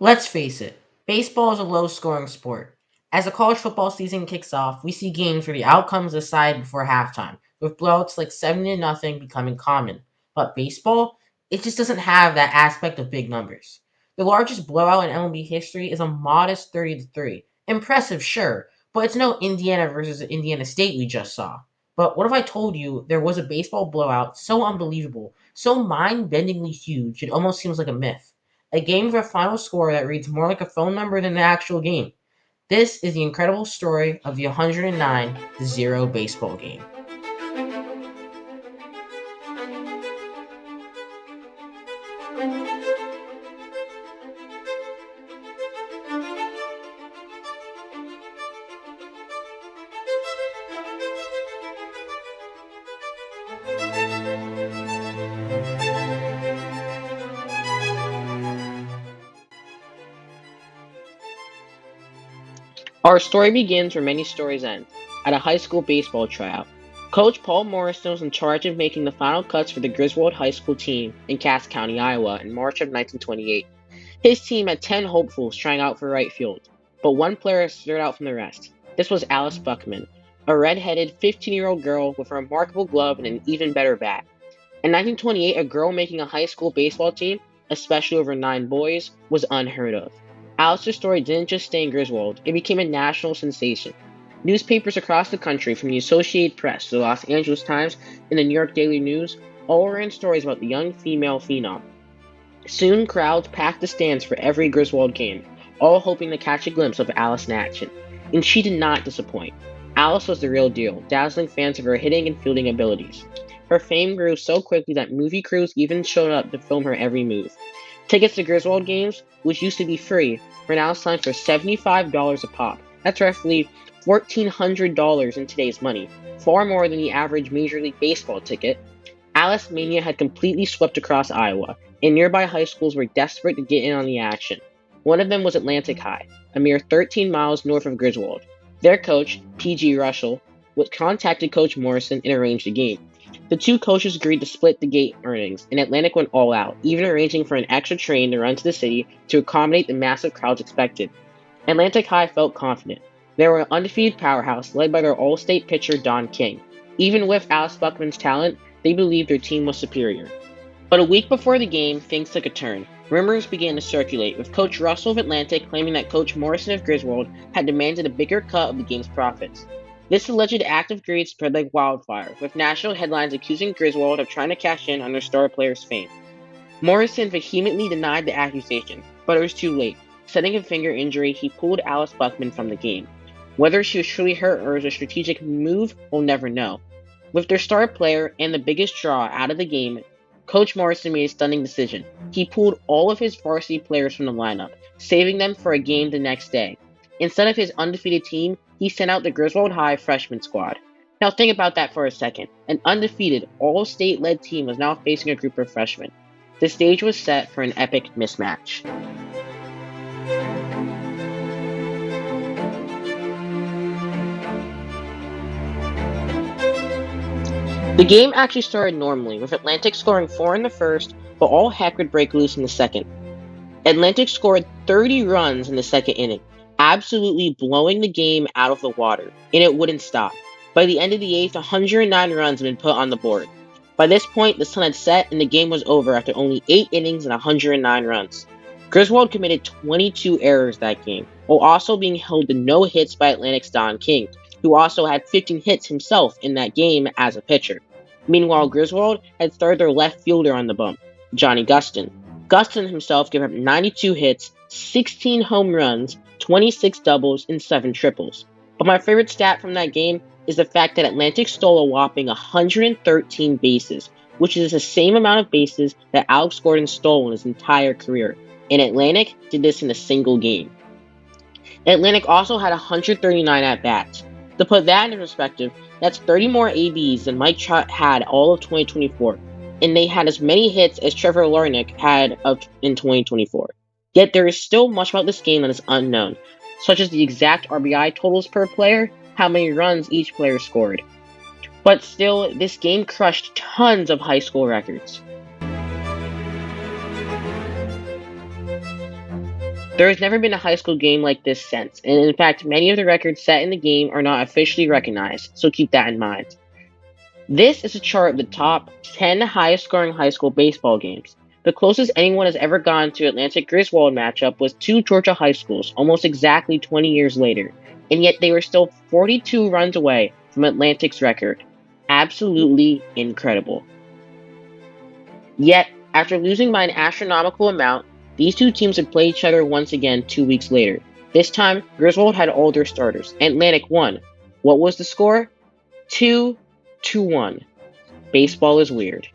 Let's face it, baseball is a low scoring sport. As the college football season kicks off, we see games where the outcomes decide before halftime, with blowouts like 70 to nothing becoming common. But baseball, it just doesn't have that aspect of big numbers. The largest blowout in MLB history is a modest 30 to 3. Impressive, sure, but it's no Indiana versus Indiana State we just saw. But what if I told you there was a baseball blowout so unbelievable, so mind bendingly huge, it almost seems like a myth? A game with a final score that reads more like a phone number than the actual game. This is the incredible story of the 109-0 baseball game. Our story begins where many stories end, at a high school baseball tryout. Coach Paul Morrison was in charge of making the final cuts for the Griswold High School team in Cass County, Iowa in March of 1928. His team had 10 hopefuls trying out for right field, but one player stood out from the rest. This was Alice Buckman, a red-headed 15-year-old girl with a remarkable glove and an even better bat. In 1928, a girl making a high school baseball team, especially over 9 boys, was unheard of. Alice's story didn't just stay in Griswold, it became a national sensation. Newspapers across the country, from the Associated Press to the Los Angeles Times and the New York Daily News, all ran stories about the young female phenom. Soon, crowds packed the stands for every Griswold game, all hoping to catch a glimpse of Alice in action. And she did not disappoint. Alice was the real deal, dazzling fans of her hitting and fielding abilities. Her fame grew so quickly that movie crews even showed up to film her every move. Tickets to Griswold games, which used to be free, were now selling for $75 a pop. That's roughly $1,400 in today's money, far more than the average Major League Baseball ticket. Alice Mania had completely swept across Iowa, and nearby high schools were desperate to get in on the action. One of them was Atlantic High, a mere 13 miles north of Griswold. Their coach, P.G. Russell, contacted Coach Morrison and arranged a game. The two coaches agreed to split the gate earnings, and Atlantic went all out, even arranging for an extra train to run to the city to accommodate the massive crowds expected. Atlantic High felt confident. They were an undefeated powerhouse led by their all-state pitcher Don King. Even with Alice Buckman's talent, they believed their team was superior. But a week before the game, things took a turn. Rumors began to circulate, with Coach Russell of Atlantic claiming that Coach Morrison of Griswold had demanded a bigger cut of the game's profits. This alleged act of greed spread like wildfire, with national headlines accusing Griswold of trying to cash in on their star player's fame. Morrison vehemently denied the accusation, but it was too late. Citing a finger injury, he pulled Alice Buckman from the game. Whether she was truly hurt or was a strategic move, we'll never know. With their star player and the biggest draw out of the game, Coach Morrison made a stunning decision. He pulled all of his varsity players from the lineup, saving them for a game the next day. Instead of his undefeated team, he sent out the Griswold High freshman squad. Now think about that for a second. An undefeated, all-state-led team was now facing a group of freshmen. The stage was set for an epic mismatch. The game actually started normally, with Atlantic scoring 4 in the first, but all heck would break loose in the second. Atlantic scored 30 runs in the second inning, absolutely blowing the game out of the water, and it wouldn't stop. By the end of the eighth, 109 runs had been put on the board. By this point, the sun had set and the game was over after only 8 innings and 109 runs. Griswold committed 22 errors that game, while also being held to no hits by Atlantic's Don King, who also had 15 hits himself in that game as a pitcher. Meanwhile, Griswold had started their left fielder on the bump, Johnny Guston. Guston himself gave up 92 hits, 16 home runs, 26 doubles, and 7 triples. But my favorite stat from that game is the fact that Atlantic stole a whopping 113 bases, which is the same amount of bases that Alex Gordon stole in his entire career. And Atlantic did this in a single game. Atlantic also had 139 at-bats. To put that into perspective, that's 30 more ABs than Mike Trout had all of 2024, and they had as many hits as Trevor Larnach had in 2024. Yet there is still much about this game that is unknown, such as the exact RBI totals per player, how many runs each player scored. But still, this game crushed tons of high school records. There has never been a high school game like this since, and in fact, many of the records set in the game are not officially recognized, so keep that in mind. This is a chart of the top 10 highest scoring high school baseball games. The closest anyone has ever gone to Atlantic Griswold matchup was two Georgia high schools almost exactly 20 years later, and yet they were still 42 runs away from Atlantic's record. Absolutely incredible. Yet, after losing by an astronomical amount, these two teams would play each other once again 2 weeks later. This time, Griswold had all their starters, and Atlantic won. What was the score? 2-1. Baseball is weird.